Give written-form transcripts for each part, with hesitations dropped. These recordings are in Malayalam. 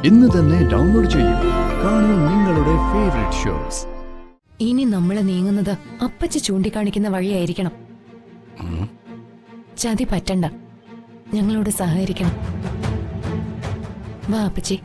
ഇന്ന് തന്നെ ഡൗൺലോഡ് ചെയ്യൂ. കാണൂ നിങ്ങളുടെ ഫേവറേറ്റ് ഷോസ്. ഇനി നമ്മൾ നീങ്ങുന്നത് അപ്പച്ചി ചൂണ്ടിക്കാണിക്കുന്ന വഴിയായിരിക്കണം. ചതി പറ്റണ്ട, ഞങ്ങളോട് സഹകരിക്കണം. വാ അപ്പച്ചി.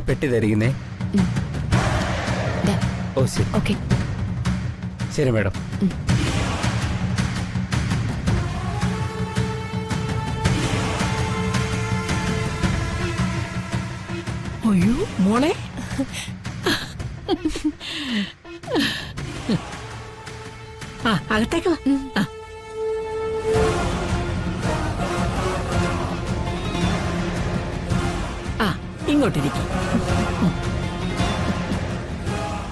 പെട്ടി തരിക്കുന്നേ. ഓ ശരി. ഓക്കെ ശരി മാഡം. അയ്യോ മോളെ, അകത്തേക്ക് വാ. ഇങ്ങോട്ടിരിക്കും.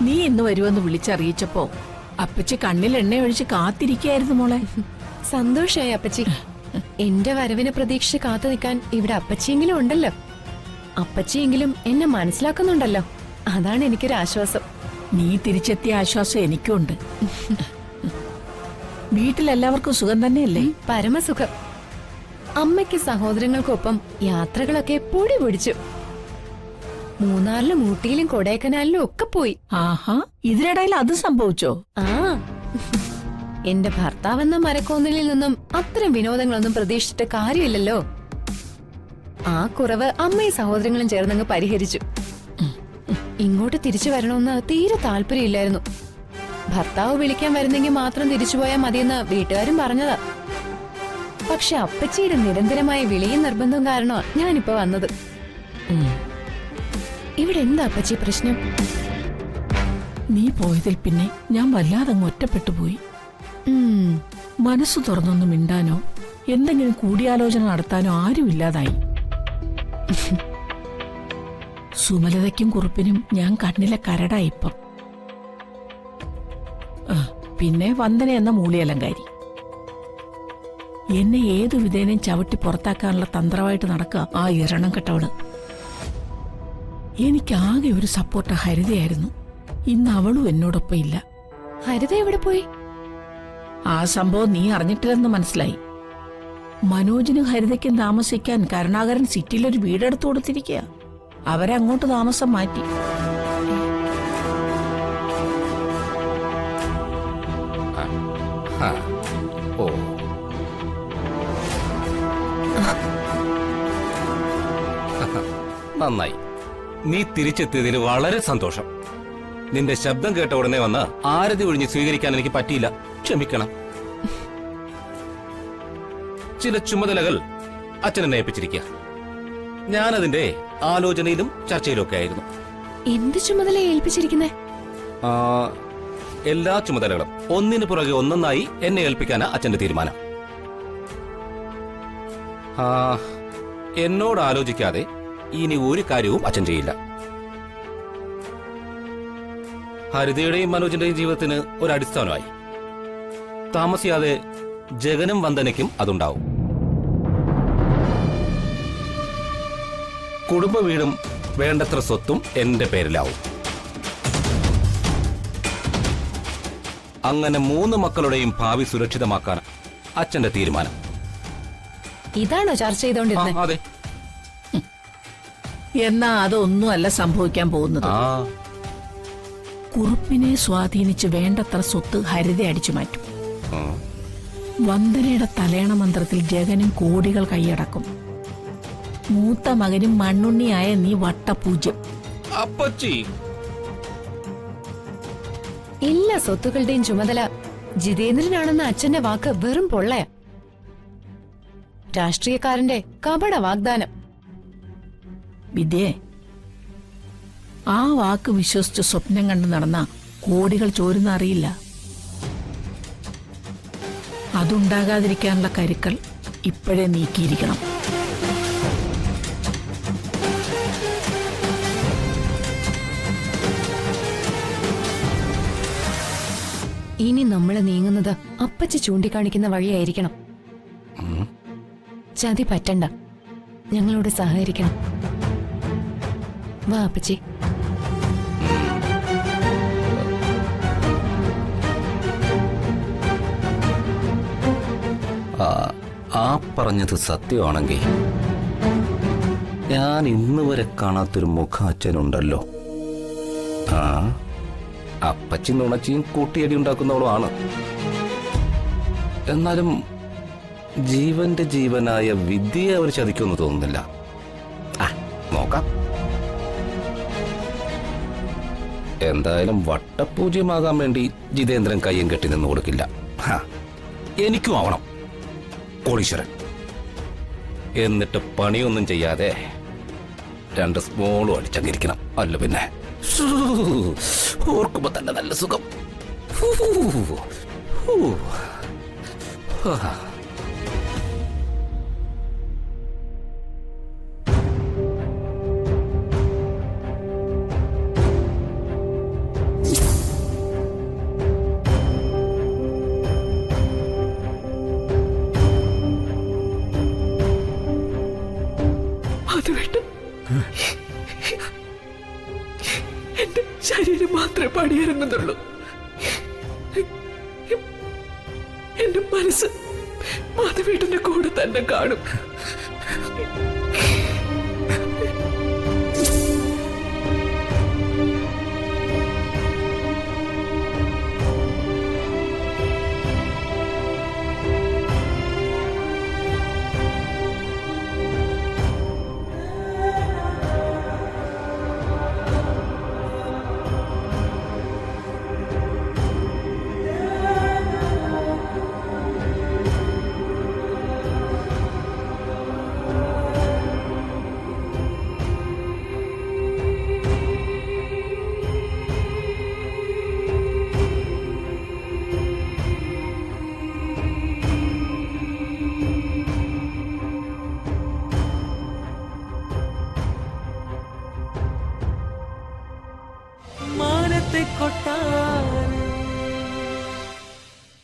നീ ഇന്ന് വരുമെന്ന് വിളിച്ചറിയിച്ചപ്പോ അപ്പച്ചി കണ്ണിൽ എണ്ണ ഒഴിച്ച് കാത്തിരിക്കായിരുന്നു മോളെ. സന്തോഷായി അപ്പച്ചി. എന്റെ വരവിനെ പ്രതീക്ഷിച്ച് കാത്തു നിൽക്കാൻ ഇവിടെ അപ്പച്ചിയെങ്കിലും ഉണ്ടല്ലോ. അപ്പച്ചിയെങ്കിലും എന്നെ മനസ്സിലാക്കുന്നുണ്ടല്ലോ, അതാണ് എനിക്കൊരു ആശ്വാസം. നീ തിരിച്ചെത്തിയ ആശ്വാസം എനിക്കുണ്ട്. വീട്ടിലെല്ലാവർക്കും സുഖം തന്നെയല്ലേ? പരമസുഖം. അമ്മയ്ക്ക് സഹോദരങ്ങൾക്കൊപ്പം യാത്രകളൊക്കെ പൊടി പൊടിച്ചു. മൂന്നാറിലും ഊട്ടിയിലും കൊടൈക്കനാലിലും ഒക്കെ പോയി. ആഹാ, ഇതിനിടയിൽ അത് സംഭവിച്ചോ? ആ, എന്റെ ഭർത്താവെന്ന മരക്കോന്നലിൽ നിന്നും അത്തരം വിനോദങ്ങളൊന്നും പ്രതീക്ഷിച്ചിട്ട് കാര്യമില്ലല്ലോ. ആ കുറവ് അമ്മയും സഹോദരങ്ങളും ചേർന്നങ്ങ് പരിഹരിച്ചു. ഇങ്ങോട്ട് തിരിച്ചു വരണമെന്ന് തീരെ താല്പര്യമില്ലായിരുന്നു. ഭർത്താവ് വിളിക്കാൻ വരുന്നെങ്കിൽ മാത്രം തിരിച്ചുപോയാൽ മതിയെന്ന് വീട്ടുകാരും പറഞ്ഞതാ. പക്ഷെ അപ്പച്ചിയുടെ നിരന്തരമായ വിളിയും നിർബന്ധവും കാരണമാണ് ഞാനിപ്പോ വന്നത്. ഇവിടെ എന്താ അപ്പച്ചി പ്രശ്നം? നീ പോയതിൽ പിന്നെ ഞാൻ വല്ലാതങ്ങ് ഒറ്റപ്പെട്ടു പോയി. മനസ്സു തുറന്നൊന്നും മിണ്ടാനോ എന്തെങ്കിലും കൂടിയാലോചന നടത്താനോ ആരുമില്ലാതായി. സുമലതയ്ക്കും കുറുപ്പിനും ഞാൻ കണ്ണിലെ കരടായിപ്പം. പിന്നെ വന്ദന എന്ന മൂളിയലങ്കാരി. എന്നെ ഏതു വിധേനയും ചവിട്ടി പുറത്താക്കാനുള്ള തന്ത്രമായിട്ട് നടക്കുക ആ ഇരണം കെട്ടവള്. എനിക്കാകെ ഒരു സപ്പോർട്ട് ഹരിതയായിരുന്നു. ഇന്ന് അവളും എന്നോടൊപ്പം ഇല്ല. ഹരിത എവിടെ പോയി? ആ സംഭവം നീ അറിഞ്ഞിട്ടില്ലെന്ന് മനസ്സിലായി. മനോജിനും ഹരിതയ്ക്കും താമസിക്കാൻ കരുണാകരൻ സിറ്റിയിലൊരു വീടെടുത്തു കൊടുത്തിരിക്കുക. അവരങ്ങോട്ട് താമസം മാറ്റി. ഓ, നന്നായി. നീ തിരിച്ചെത്തിയതിൽ വളരെ സന്തോഷം. നിന്റെ ശബ്ദം കേട്ട ഉടനെ വന്ന് ആരതി ഒഴിഞ്ഞ് സ്വീകരിക്കാൻ എനിക്ക് പറ്റിയില്ല, ക്ഷമിക്കണം. ചില ചുമതലകൾ അച്ഛനെ ഏൽപ്പിച്ചിരിക്കുക. ഞാനതിന്റെ ആലോചനയിലും ചർച്ചയിലും ഒക്കെ ആയിരുന്നു. എന്ത് ചുമതല ഏൽപ്പിച്ചിരിക്കുന്നേ? എല്ലാ ചുമതലകളും ഒന്നിനു പുറകെ ഒന്നൊന്നായി എന്നെ ഏൽപ്പിക്കാനാ അച്ഛന്റെ തീരുമാനം. എന്നോട് ആലോചിക്കാതെ ഇനി ഒരു കാര്യവും അച്ഛൻ ചെയ്യില്ല. ഹരിതയുടെയും മനോജിന്റെയും ജീവിതത്തിന് ഒരു അടിസ്ഥാനമായി. താമസിയാതെ ജഗനും വന്ദനയ്ക്കും അതുണ്ടാവും. കുടുംബ വീടും വേണ്ടത്ര സ്വത്തും എന്റെ പേരിലാവും. അങ്ങനെ 3 മക്കളുടെയും ഭാവി സുരക്ഷിതമാക്കാൻ അച്ഛന്റെ തീരുമാനം. ഇതാണോ ചർച്ച ചെയ്തോണ്ടിരുന്നത്? അതെ. എന്നാ അതൊന്നുമല്ല സംഭവിക്കാൻ പോകുന്നത്. കുറുപ്പിനെ സ്വാധീനിച്ച് വേണ്ടത്ര സ്വത്ത് ഹരിത അടിച്ചു മാറ്റും. വന്ദനയുടെ തലയണ മന്ത്രത്തിൽ ജഗനും കോടികൾ കൈയടക്കും. മൂത്ത മകനും മണ്ണുണ്ണിയായ നീ വട്ടപൂജ്യം. അപ്പച്ചി, എല്ലാ സ്വത്തുക്കളുടെയും ചുമതല ജിതേന്ദ്രനാണെന്ന അച്ഛന്റെ വാക്ക് വെറും പൊള്ളയ. രാഷ്ട്രീയക്കാരന്റെ കപട വാഗ്ദാനം. വിദ്യേ, ആ വാക്ക് വിശ്വസിച്ച് സ്വപ്നം കണ്ടു നടന്ന കോടികൾ ചോരുന്ന അറിയില്ല. അതുണ്ടാകാതിരിക്കാനുള്ള കരുക്കൾ ഇപ്പോഴേ നീക്കിയിരിക്കണം. ഇനി നമ്മൾ നീങ്ങുന്നത് അപ്പച്ചി ചൂണ്ടിക്കാണിക്കുന്ന വഴിയായിരിക്കണം. ചതി പറ്റണ്ട, ഞങ്ങളോട് സഹകരിക്കണം. വാ അപ്പച്ചി. ആ പറഞ്ഞത് സത്യമാണെങ്കിൽ ഞാൻ ഇന്ന് വരെ കാണാത്തൊരു മുഖം അച്ഛനുണ്ടല്ലോ. ആ, അപ്പച്ചി നുണച്ചിയും കൂട്ടിയടി ഉണ്ടാക്കുന്നവളുമാണ്. എന്നാലും ജീവന്റെ ജീവനായ വിദ്യയെ അവർ ചതിക്കുമെന്ന് തോന്നുന്നില്ല. നോക്കാം. എന്തായാലും വട്ടപൂജ്യമാകാൻ വേണ്ടി ജിതേന്ദ്രൻ കയ്യും കെട്ടി നിന്ന് കൊടുക്കില്ല. എനിക്കും ആവണം കോടീശ്വരൻ. എന്നിട്ട് പണിയൊന്നും ചെയ്യാതെ 2 സ്മോളും അടിച്ചങ്ങിരിക്കണം. അല്ല പിന്നെ ഓർക്കുമ്പോ തന്നെ നല്ല സുഖം. എന്റെ ശരീരം മാത്രമേ പണിയിറങ്ങുന്നുള്ളൂ. എന്റെ മനസ്സ് മാധവേട്ടന്റെ കൂടെ തന്നെ കാണും. കൊട്ടാരം